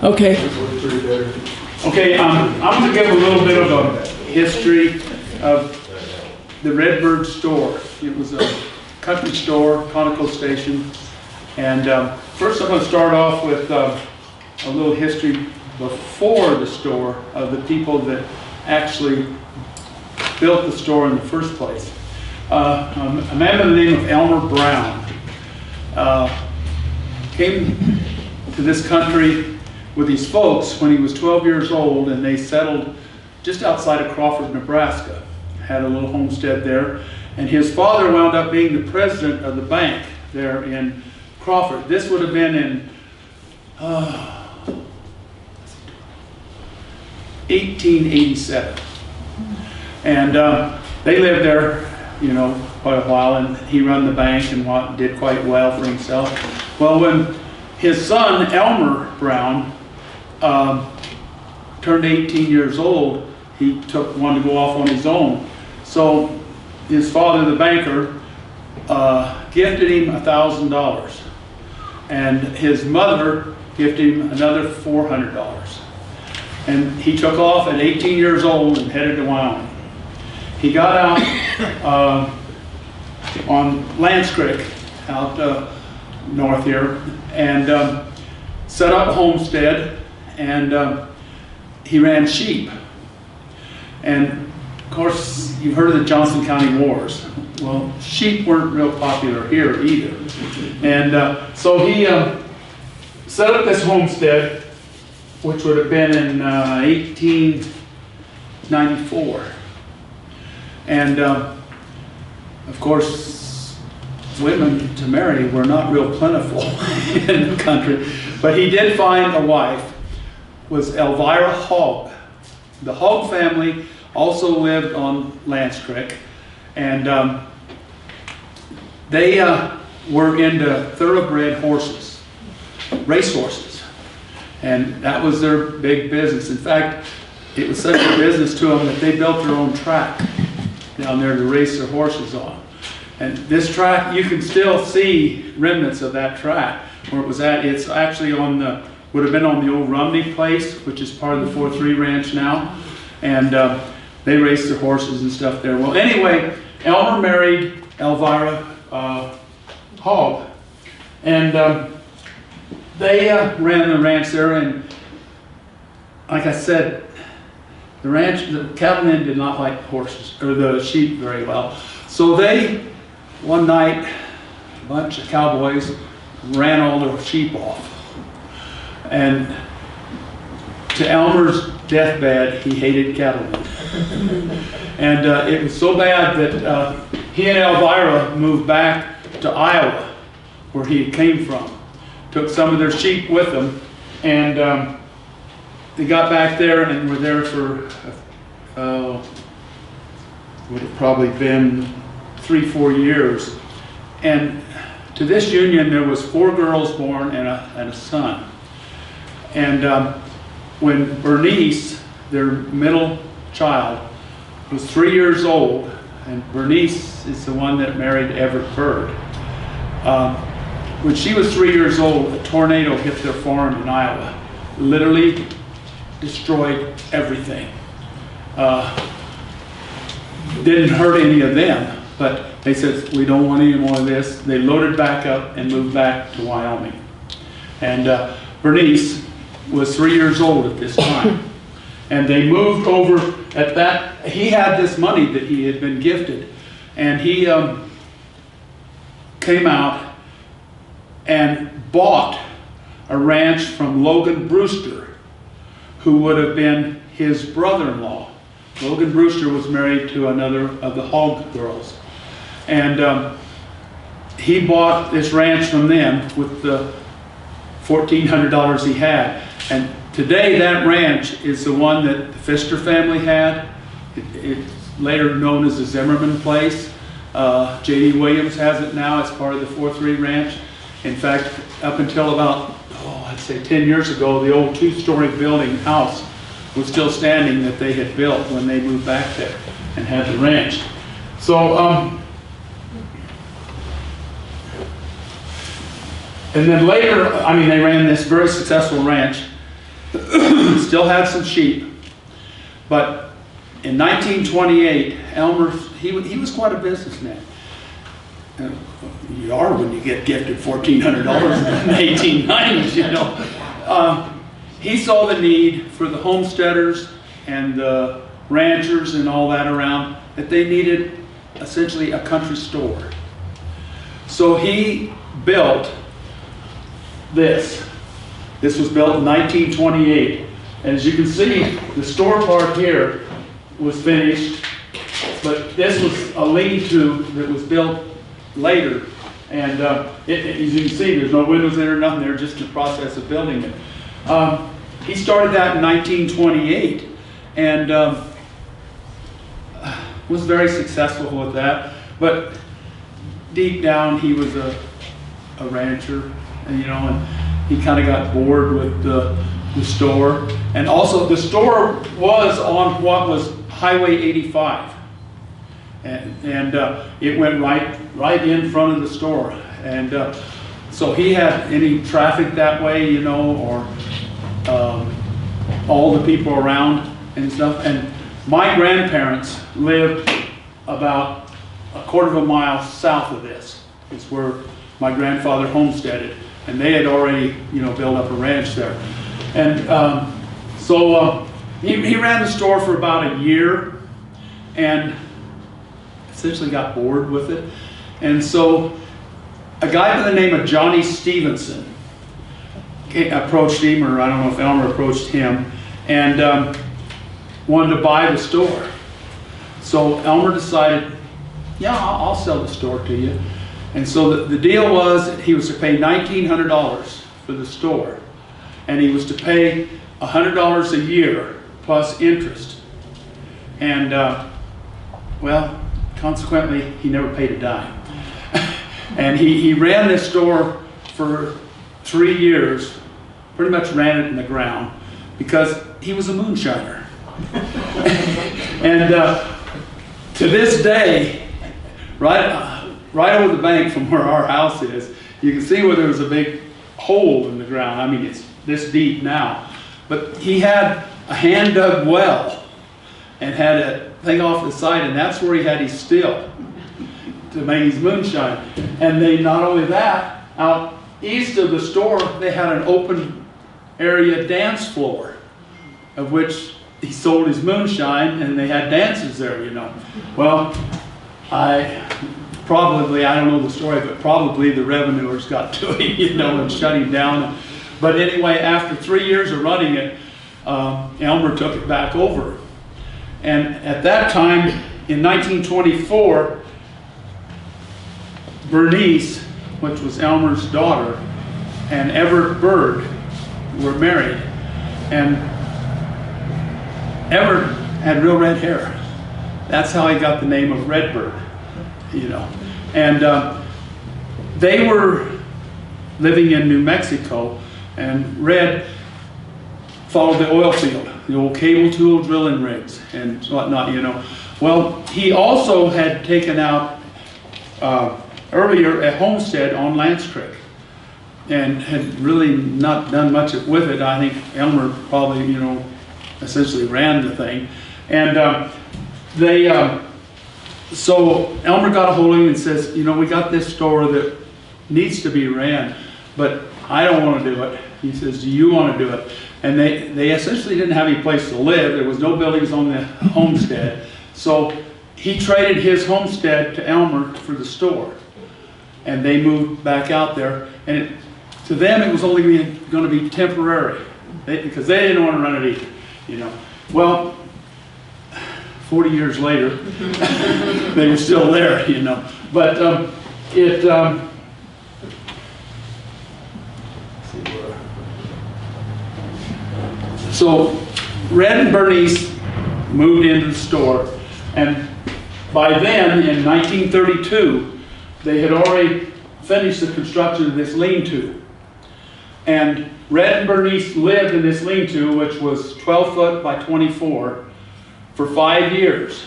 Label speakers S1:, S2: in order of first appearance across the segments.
S1: Okay.
S2: Okay, I'm going to give a little bit of a history of the Redbird store. It was a country store, Conoco station. And first I'm going to start off with a little history before the store of the people that actually built the store in the first place. A man by the name of Elmer Brown came to this country with his folks when he was 12 years old, and they settled just outside of Crawford, Nebraska. Had a little homestead there, and his father wound up being the president of the bank there in Crawford. This would have been in 1887, and they lived there, you know, quite a while, and he ran the bank and did quite well for himself. Well, when his son Elmer Brown turned 18 years old, he wanted to go off on his own. So his father, the banker, gifted him $1,000, and his mother gifted him another $400. And he took off at 18 years old and headed to Wyoming. He got out on Lance Creek, out north here, and set up a homestead, and he ran sheep. And of course, you've heard of the Johnson County Wars. Well, sheep weren't real popular here either. And so he set up this homestead, which would have been in 1894. And of course, women to marry were not real plentiful in the country. But he did find a wife, was Elvira Hogg. The Hogg family also lived on Lance Creek, and they were into thoroughbred horses, race horses, and that was their big business. In fact, it was such a business to them that they built their own track down there to race their horses on. And this track, you can still see remnants of that track where it was at. It's actually on the, would have been on the old Rumney place, which is part of the 4-3 ranch now. And they raced their horses and stuff there. Well, anyway, Elmer married Elvira Hogg, and they ran the ranch there. And like I said, the cattlemen did not like the horses or the sheep very well. So they, one night, a bunch of cowboys ran all their sheep off. And to Elmer's deathbed, he hated cattlemen. And it was so bad that he and Elvira moved back to Iowa, where he came from. Took some of their sheep with them, and they got back there and were there for, would have probably been 3-4 years. And to this union, there was 4 girls born and a son. And when Bernice, their middle child, was 3 years old, and Bernice is the one that married Everett Bird. When she was 3 years old, a tornado hit their farm in Iowa. Literally destroyed everything. Didn't hurt any of them, but they said, we don't want any more of this. They loaded back up and moved back to Wyoming. And Bernice was 3 years old at this time. And they moved over at that. He had this money that he had been gifted, and he came out and bought a ranch from Logan Brewster, who would have been his brother-in-law. Logan Brewster was married to another of the Hogg girls. And he bought this ranch from them with the $1,400 he had. And today that ranch is the one that the Pfister family had. It's later known as the Zimmerman place. J.D. Williams has it now as part of the 4-3 ranch. In fact, up until about, I'd say 10 years ago, the old 2-story building house was still standing that they had built when they moved back there and had the ranch. So, and then later, I mean, they ran this very successful ranch. Still had some sheep. But in 1928, Elmer, he was quite a businessman. You are when you get gifted $1,400 in the 1890s, you know. He saw the need for the homesteaders and the ranchers and all that around, that they needed essentially a country store. So he built this. This was built in 1928. And as you can see, the store part here was finished, but this was a lean-to that was built later. And as you can see, there's no windows there or nothing. They're just in the process of building it. He started that in 1928 and was very successful with that. But deep down, he was a rancher, and, you know, and he kind of got bored with the store. And also, the store was on what was Highway 85. And it went right in front of the store. And so he had any traffic that way, you know, or all the people around and stuff. And my grandparents lived about a quarter of a mile south of this. It's where my grandfather homesteaded, and they had already, you know, built up a ranch there. And so he ran the store for about a year, and essentially got bored with it. And so a guy by the name of Johnny Stevenson approached him, or I don't know if Elmer approached him, and wanted to buy the store. So Elmer decided, yeah, I'll sell the store to you. And so the deal was that he was to pay $1,900 for the store, and he was to pay $100 a year plus interest. And well, consequently, he never paid a dime. And he ran this store for 3 years, pretty much ran it in the ground, because he was a moonshiner. And to this day, right over the bank from where our house is, you can see where there was a big hole in the ground. I mean, it's this deep now. But he had a hand-dug well and had a thing off the side, and that's where he had his still to make his moonshine. And they, not only that, out east of the store, they had an open area dance floor, of which he sold his moonshine, and they had dances there, you know. Well, I don't know the story, but probably the revenuers got to him, you know, and shut him down. But anyway, after 3 years of running it, Elmer took it back over. And at that time, in 1924, Bernice, which was Elmer's daughter, and Everett Bird were married. And Everett had real red hair. That's how he got the name of Redbird, you know. And they were living in New Mexico, and Red followed the oil field, the old cable tool drilling rigs and whatnot, you know. Well, he also had taken out earlier a homestead on Lance Creek, and had really not done much with it. I think Elmer probably, you know, essentially ran the thing. And so Elmer got a hold of him and says, you know, we got this store that needs to be ran, but I don't want to do it. He says, do you want to do it? And they essentially didn't have any place to live. There was no buildings on the homestead. So he traded his homestead to Elmer for the store. And they moved back out there. And to them, it was only going to be temporary, because they didn't want to run it either, you know. Well, 40 years later, they were still there, you know. But so Red and Bernice moved into the store, and by then, in 1932, they had already finished the construction of this lean-to. And Red and Bernice lived in this lean-to, which was 12 foot by 24, for 5 years.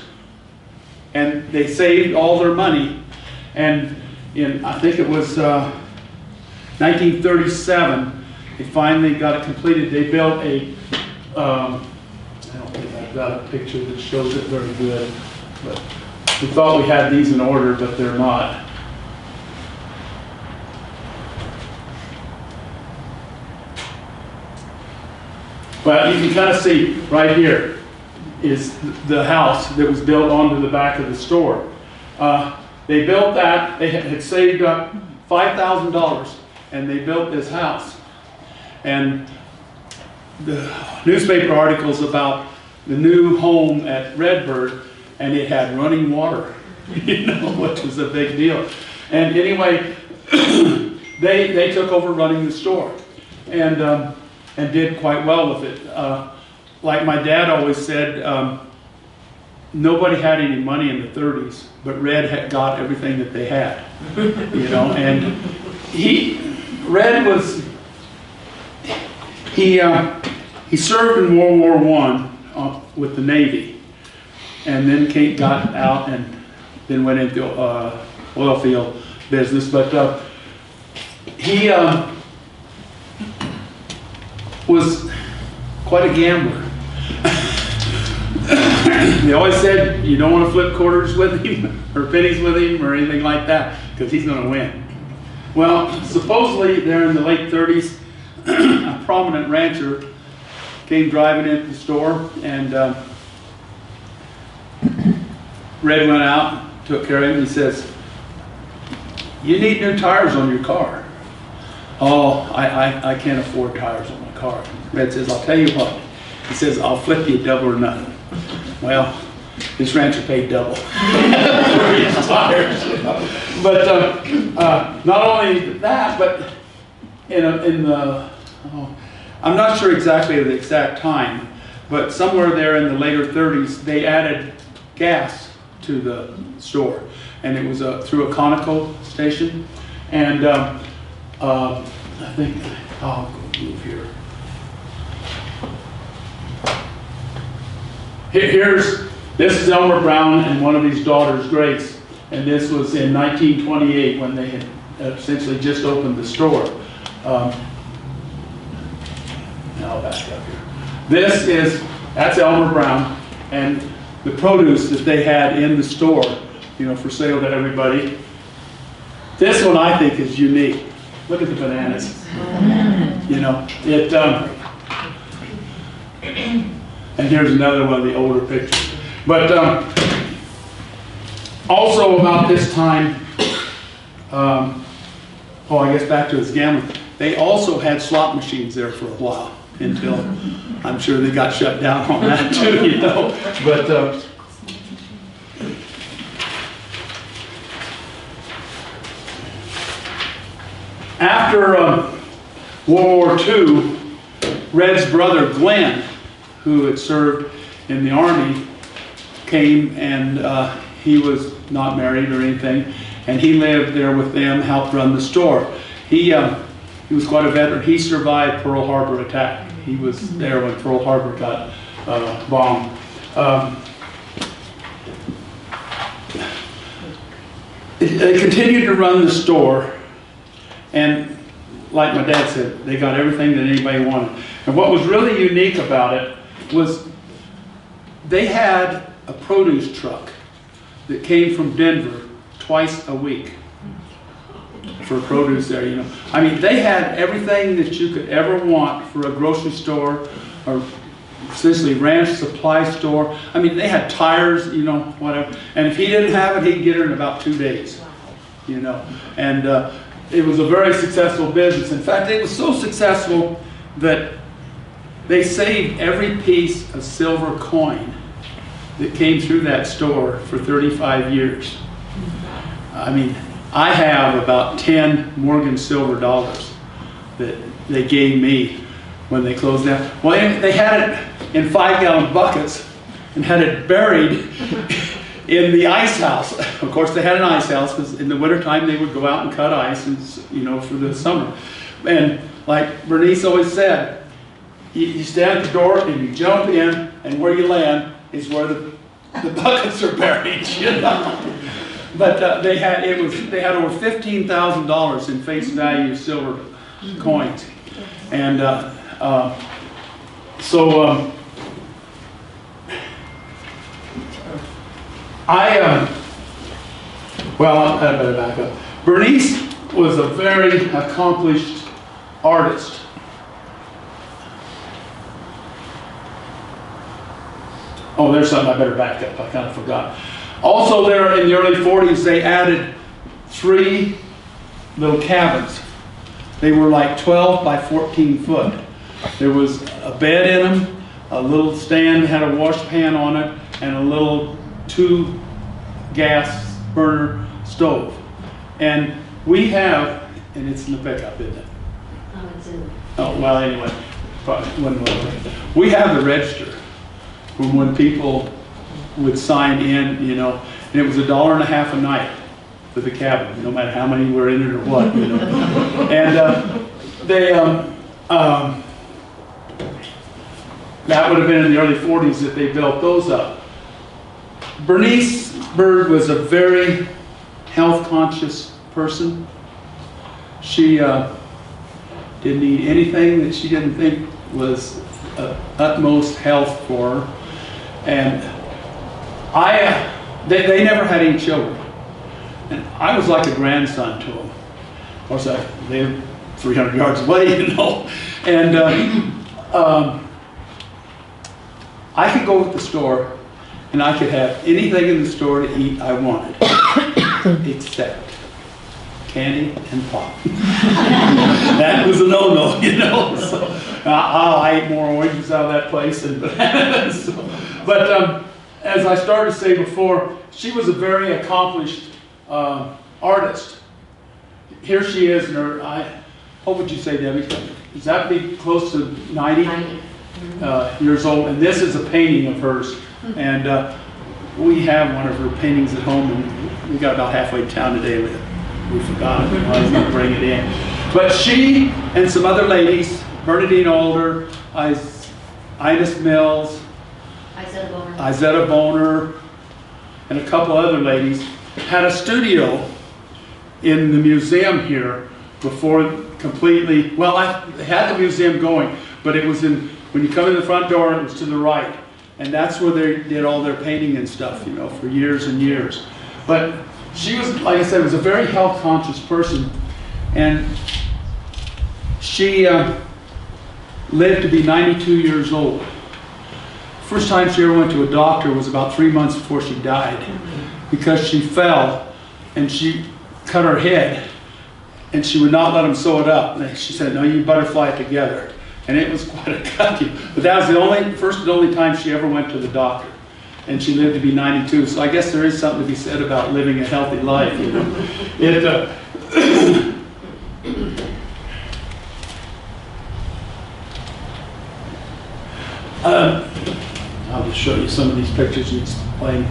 S2: And they saved all their money. And in, I think it was 1937, they finally got it completed. They built a, I don't think I've got a picture that shows it very good, but we thought we had these in order, but they're not. Well, you can kind of see right here is the house that was built onto the back of the store. They built that, they had saved up $5,000 and they built this house. And the newspaper articles about the new home at Redbird, and it had running water, you know, which was a big deal. And anyway, they took over running the store and did quite well with it. Like my dad always said, nobody had any money in the 30s, but Red had got everything that they had, you know. And Red was, he served in World War I with the Navy, and then got out and then went into oil field business. But he was quite a gambler. They always said you don't want to flip quarters with him or pennies with him or anything like that because he's going to win. Well, supposedly there in the late 30s, a prominent rancher came driving into the store, and Red went out, took care of him. He says, "You need new tires on your car." "Oh, I can't afford tires on my car." Red says, "I'll tell you what." He says, "I'll flip you double or nothing." Well, this rancher paid double for his tires. But not only that, but I'm not sure exactly the exact time, but somewhere there in the later 30s, they added gas to the store, and it was through a Conoco station. And I think I'll go move here. This is Elmer Brown and one of his daughters, Grace, and this was in 1928 when they had essentially just opened the store. Now back up here. That's Elmer Brown, and the produce that they had in the store, you know, for sale to everybody. This one I think is unique. Look at the bananas. You know, it. And here's another one of the older pictures. But also about this time, I guess back to his gambling, they also had slot machines there for a while until I'm sure they got shut down on that too, you know. But after World War II, Red's brother Glenn, who had served in the Army, came, and he was not married or anything, and he lived there with them, helped run the store. He was quite a veteran. He survived Pearl Harbor attack. He was there when Pearl Harbor got bombed. They continued to run the store, and like my dad said, they got everything that anybody wanted. And what was really unique about it was they had a produce truck that came from Denver twice a week for produce there, you know. I mean, they had everything that you could ever want for a grocery store or essentially ranch supply store. I mean, they had tires, you know, whatever. And if he didn't have it, he'd get it in about 2 days, you know. And it was a very successful business. In fact, it was so successful that they saved every piece of silver coin that came through that store for 35 years. I mean, I have about 10 Morgan silver dollars that they gave me when they closed down. Well, they had it in 5-gallon buckets and had it buried in the ice house. Of course, they had an ice house because in the wintertime they would go out and cut ice, and, you know, for the summer. And like Bernice always said, you stand at the door and you jump in, and where you land is where the buckets are buried, you know. But they had over $15,000 in face value silver coins, And so well, I better back up. Bernice was a very accomplished artist. Oh, there's something I better back up. I kind of forgot. Also there in the early 40s, they added 3 little cabins. They were like 12 by 14 foot. There was a bed in them, a little stand had a wash pan on it, and a little 2 gas burner stove. And we have, and it's in the pickup, isn't it?
S1: Oh, it's in.
S2: Oh, well, anyway, we have the register from when people would sign in, you know, and it was $1.50 a night for the cabin, no matter how many were in it or what, you know. And that would have been in the early 40s that they built those up. Bernice Bird was a very health-conscious person. She didn't eat anything that she didn't think was utmost health for her. And they never had any children. And I was like a grandson to them. Of course, I lived 300 yards away, you know. And I could go to the store and I could have anything in the store to eat I wanted, except candy and pop. That was a no-no, you know. So, I ate more oranges out of that place than bananas. But as I started to say before, she was a very accomplished artist. Here she is in her, what would you say, Debbie? Does that be close to 90?
S1: 90.
S2: Years old, and this is a painting of hers. And we have one of her paintings at home, and we got about halfway to town today. We forgot it. I was going to bring it in. But she and some other ladies, Bernadine Alder, Ines Mills, Izetta Boner, and a couple other ladies, had a studio in the museum here before completely, well, I had the museum going, but it was in, when you come in the front door, it was to the right. And that's where they did all their painting and stuff, you know, for years and years. But she was, like I said, was a very health-conscious person. And she lived to be 92 years old. First time she ever went to a doctor was about 3 months before she died, because she fell and she cut her head and she would not let them sew it up. And she said, no, you butterfly it together. And it was quite a cut. But that was the first and only time she ever went to the doctor. And she lived to be 92. So I guess there is something to be said about living a healthy life, you know. I'll just show you some of these pictures and explain.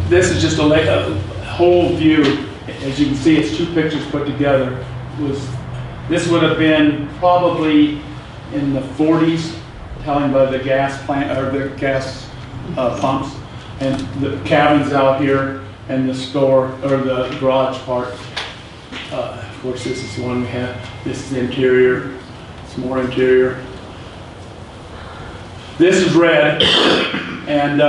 S2: This is just a whole view. As you can see, it's 2 pictures put together. This would have been probably in the 40s, telling by the gas plant or the gas pumps, and the cabins out here, and the store or the garage part. Of course, this is the one we have. This is the interior. Some more interior. This is Red, and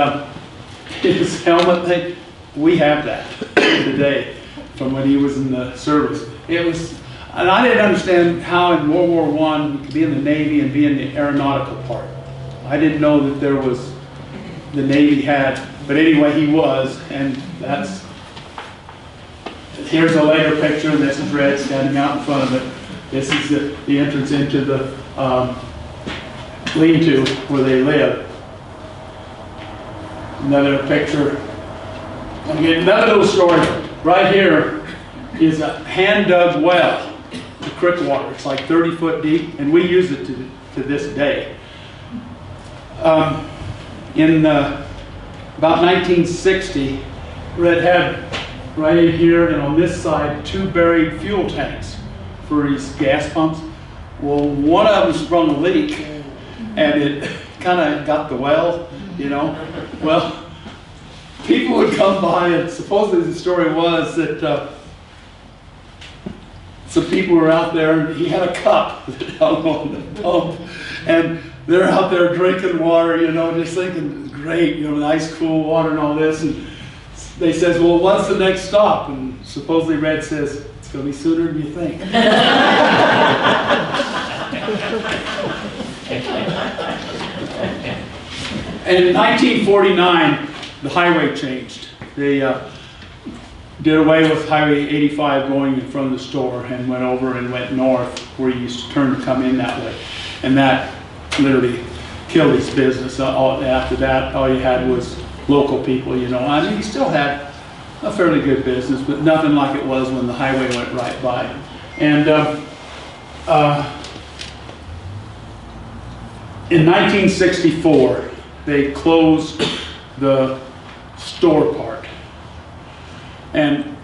S2: his helmet thing. We have that today from when he was in the service. It was. And I didn't understand how in World War I you could be in the Navy and be in the aeronautical part. I didn't know that there was, the Navy had, but anyway, he was, and that's, here's a later picture, and this is Red standing out in front of it. This is the entrance into the lean-to where they live. Another picture. Again, another little story. Right here is a hand-dug well. The creek water. It's like 30 foot deep, and we use it to this day. In about 1960, Red had right in here and on this side 2 buried fuel tanks for his gas pumps. Well, one of them sprung a leak, and it kind of got the well, you know. Well, people would come by, and supposedly the story was that some people were out there, and he had a cup that hung on the pump, and they're out there drinking water, you know, just thinking, great, you know, nice cool water and all this, and they says, well, what's the next stop? And supposedly Red says, it's going to be sooner than you think. And in 1949, the highway changed. They did away with Highway 85 going in front of the store and went over and went north where you used to turn to come in that way. And that literally killed his business. After that, all you had was local people, you know. I mean, he still had a fairly good business, but nothing like it was when the highway went right by. And in 1964, they closed the store part. And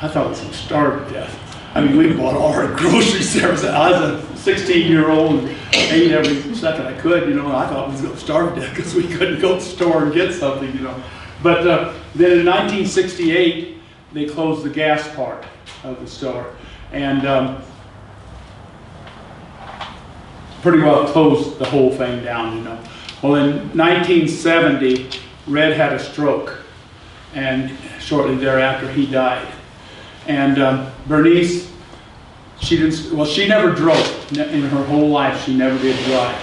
S2: I thought it was going to starve to death. I mean, we bought all our groceries there. I was a 16-year-old and ate every second I could, you know, and I thought it was going to starve to death because we couldn't go to the store and get something, you know. But then in 1968, they closed the gas part of the store. And pretty well closed the whole thing down, you know. Well, in 1970, Red had a stroke, and shortly thereafter he died. And Bernice, she never drove. In her whole life, she never did drive.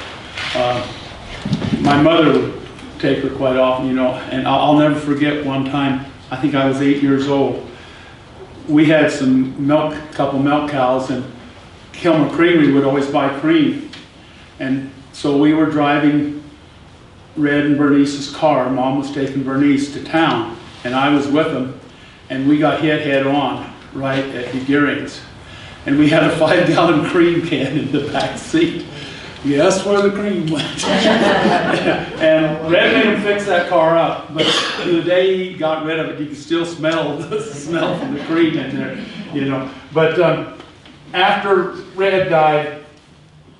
S2: My mother would take her quite often, you know, and I'll never forget one time, I think I was 8 years old. We had some milk, couple milk cows, and Kilmer Creamery would always buy cream. And so we were driving Red and Bernice's car. Mom was taking Bernice to town, and I was with them, and we got hit head on right at the Gearing's. And we had a 5-gallon cream can in the back seat. Guess where the cream went? And Red made him fix that car up, but the day he got rid of it, you could still smell the smell from the cream in there, you know. But after Red died,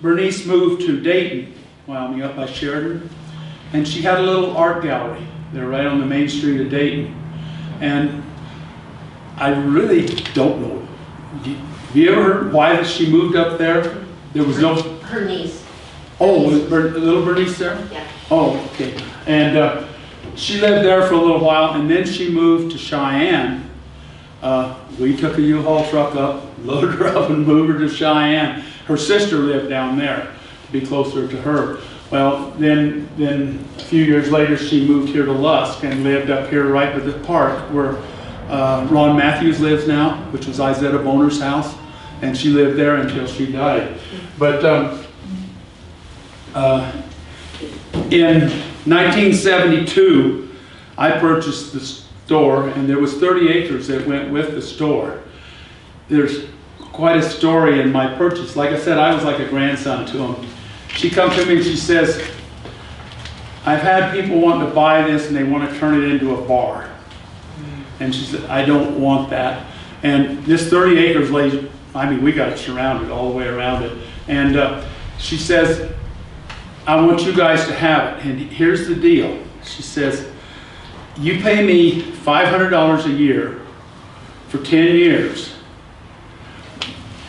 S2: Bernice moved to Dayton, Wyoming, up by Sheridan, and she had a little art gallery there right on the main street of Dayton. And I really don't know. Have you ever heard why she moved up there? There was no...
S1: Her niece.
S2: Oh, was little Bernice there?
S1: Yeah.
S2: Oh, okay. And she lived there for a little while, and then she moved to Cheyenne. We took a U-Haul truck up, loaded her up, and moved her to Cheyenne. Her sister lived down there to be closer to her. Well, then a few years later, she moved here to Lusk and lived up here right by the park where Ron Matthews lives now, which was Izetta Boner's house, and she lived there until she died. But in 1972, I purchased the store, and there was 30 acres that went with the store. There's quite a story in my purchase. Like I said, I was like a grandson to him. She comes to me and she says, I've had people wanting to buy this and they want to turn it into a bar. And she said, I don't want that. And this 30 acres lays, I mean, we got it surrounded all the way around it. And she says, I want you guys to have it. And here's the deal. She says, you pay me $500 a year for 10 years.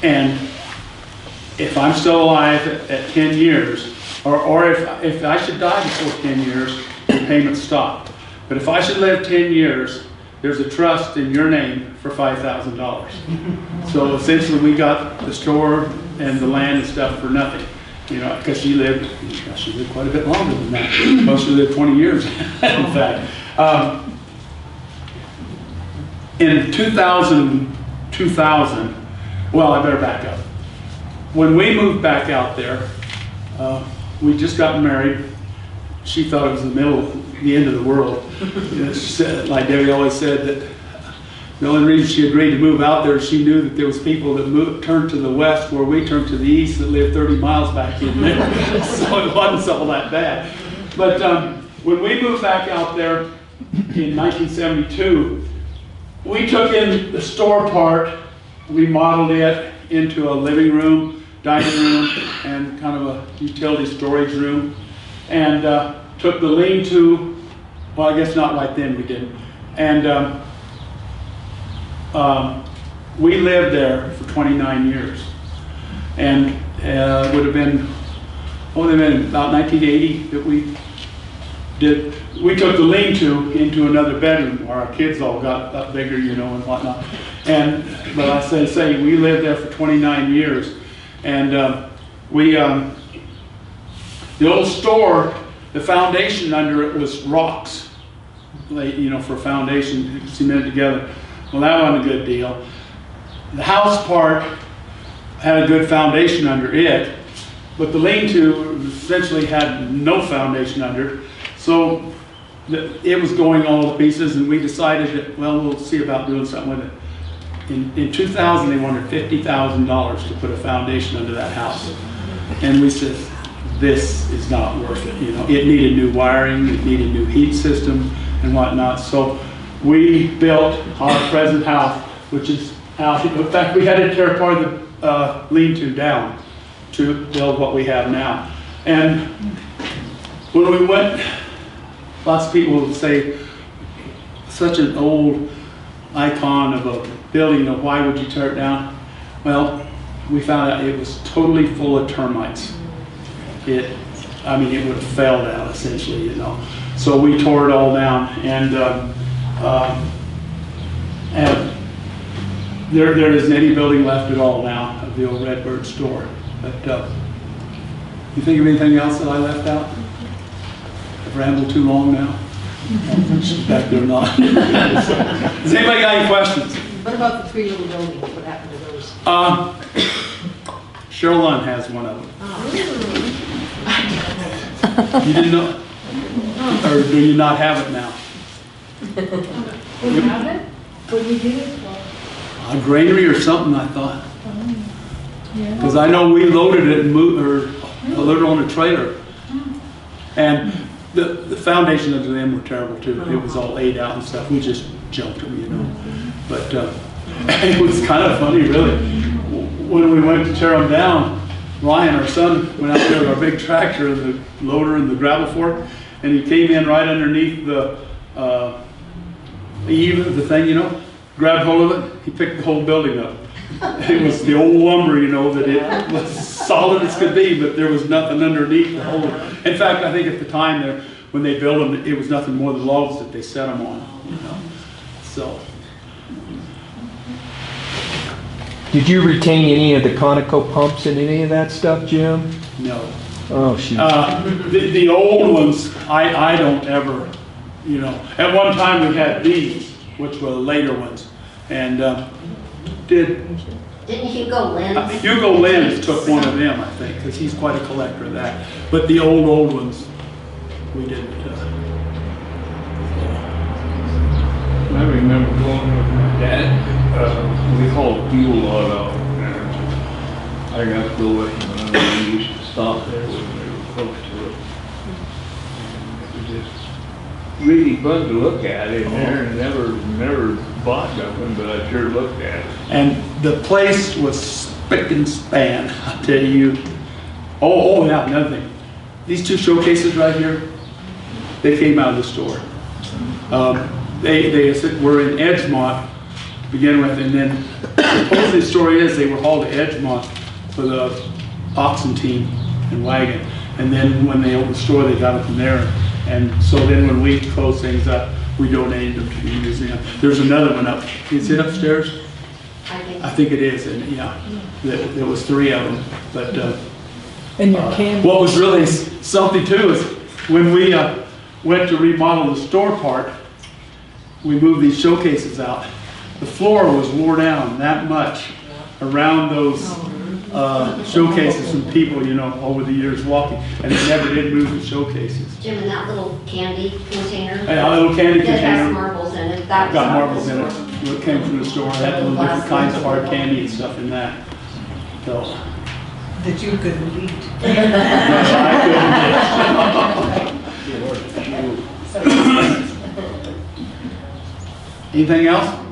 S2: And if I'm still alive at 10 years, or if I should die before 10 years, the payments stop. But if I should live 10 years, there's a trust in your name for $5,000. So essentially we got the store and the land and stuff for nothing. You know, because she lived quite a bit longer than that. Well, she lived 20 years, in fact. In 2000, well, I better back up. When we moved back out there, we just got married. She thought it was the end of the world. You know, she said, like Debbie always said, that the only reason she agreed to move out there, she knew that there was people that turned to the west where we turned to the east that lived 30 miles back in there. So it wasn't all that bad. But when we moved back out there in 1972, we took in the store part, remodeled it into a living room, dining room, and kind of a utility storage room, and took the lean-to, well, I guess not right then, we didn't, and we lived there for 29 years. And it would have been, about 1980 that we took the lean-to into another bedroom where our kids all got up bigger, you know, and whatnot. But I say we lived there for 29 years. And the old store, the foundation under it was rocks, you know, for foundation, cemented together. Well, that wasn't a good deal. The house part had a good foundation under it, but the lean-to essentially had no foundation under it. So it was going all to pieces, and we decided that, well, we'll see about doing something with it. In 2000, they wanted $50,000 to put a foundation under that house. And we said, this is not worth it. You know, it needed new wiring, it needed new heat system and whatnot. So we built our present house, which is out. In fact, we had to tear part of the lean-to down to build what we have now. And when we went, lots of people would say, such an old icon of a building, you know, why would you tear it down? Well, we found out it was totally full of termites. It would have fell down essentially, you know. So we tore it all down, and there isn't any building left at all now of the old Redbird store. But you think of anything else that I left out? I've rambled too long now. Back there not. Has anybody got any questions?
S1: What about the 3 little buildings? What happened to those?
S2: Cheryl Lund has one of them. You didn't know? Or do you not have it now?
S1: We have it? What did we do it for?
S2: A granary or something, I thought. Because I know we loaded it and loaded it on a trailer. And the foundation of them were terrible too. It was all laid out and stuff. We just jumped them, you know. But it was kind of funny, really. When we went to tear them down, Ryan, our son, went out there with our big tractor and the loader and the gravel fork, and he came in right underneath the eave of the thing, you know, grabbed hold of it, he picked the whole building up. It was the old lumber, you know, that it was solid as could be, but there was nothing underneath the whole. In fact, I think at the time when they built them, it was nothing more than logs that they set them on, you know. So.
S3: Did you retain any of the Conoco pumps and any of that stuff, Jim?
S2: No.
S3: Oh, shoot.
S2: The old ones, I don't ever, you know. At one time we had these, which were the later ones, and
S4: Didn't Hugo Lenz?
S2: Hugo Lenz took one of them, I think, because he's quite a collector of that. But the old ones, we didn't.
S5: I remember going with my dad. We hauled fuel oil out, and I got to go with him, and we used to stop there when we were close to it. And it was just really fun to look at in there, and never bought nothing, but I sure looked at it.
S2: And the place was spick and span, I tell you. Oh yeah, another thing. These 2 showcases right here, they came out of the store. They were in Edgemont to begin with, and then supposedly the story is they were hauled to Edgemont for the oxen team and wagon. And then when they opened the store, they got it from there. And so then when we closed things up, we donated them to the museum. There's another one up. Is it upstairs? I think it is, and yeah, there was 3 of them. But
S1: And your candy.
S2: what was really something too is when we went to remodel the store part, we moved these showcases out. The floor was wore down that much around those showcases from people, you know, over the years walking, and they never did move the showcases.
S4: Jim, and that little candy container?
S2: Yeah, a little candy
S4: That
S2: container.
S4: has marbles in it. That
S2: Got
S4: was
S2: marbles in it. It came from the store. It had little different kinds of hard candy and stuff in that. So.
S1: That you couldn't eat.
S2: Anything else?